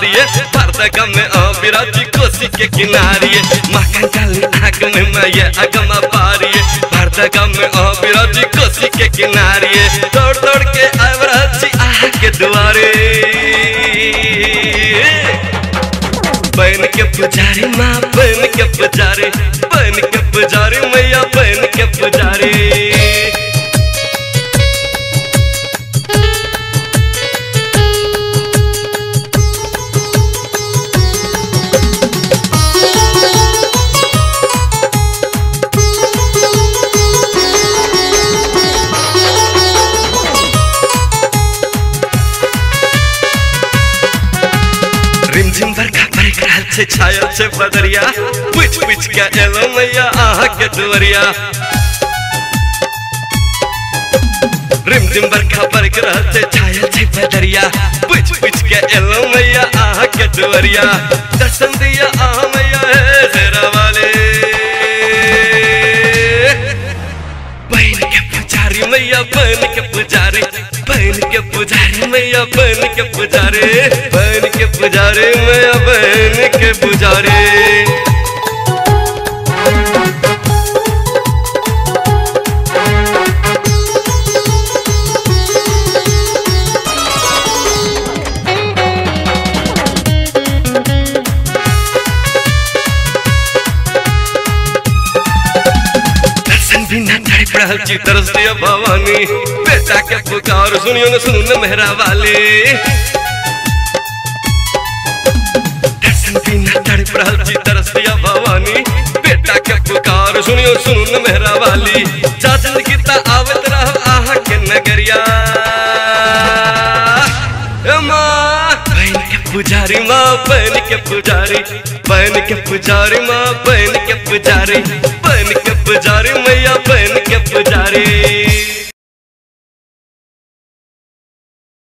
बारी है, पर्दा गम में बिराजी कोसी के किनारी है। मखन डाली आग में मैं ये अगमा पारी है, पर्दा गम में बिराजी कोसी के किनारी है। दौड़ दौड़ के आवराजी आह के दुआरे, बन के पुजारी माँ बन के पुजारी, बन के पुजारी मैया बन के पुजारी। रिमझिम बरखा बरख रहल छे छायल छे बदरिया, पुछ पुछ के एलो मैया आहा के दुआरिया। रिमझिम बरखा बरख रहल छे छायल छे बदरिया, पुछ पुछ के एलो मैया आहा के दुआरिया। दर्शन दिया आहा मैया है शेरा वाले, बन के पुजारी मैया बन के पुजारी, बन के पुजारी मैया बन के पुजारी, बन के पुजारी मैया बन के पुजारी। बिना तड़प रहल छी तरस दिया भवानी, बेटा के पुकार सुनियो न सुन मेहरा वाले। दर्शन बिना तड़प रहल छी तरस दिया भवानी, बेटा के पुकार सुनियो सुन मेहरा वाली। जा जिंदगी ता आवत रह आहा के नगरिया, बन के पुजारी माँ बन के पुजारी, बन के पुजारी माँ बन के पुजारी, बन के पुजारी मैया बन के पुजारी।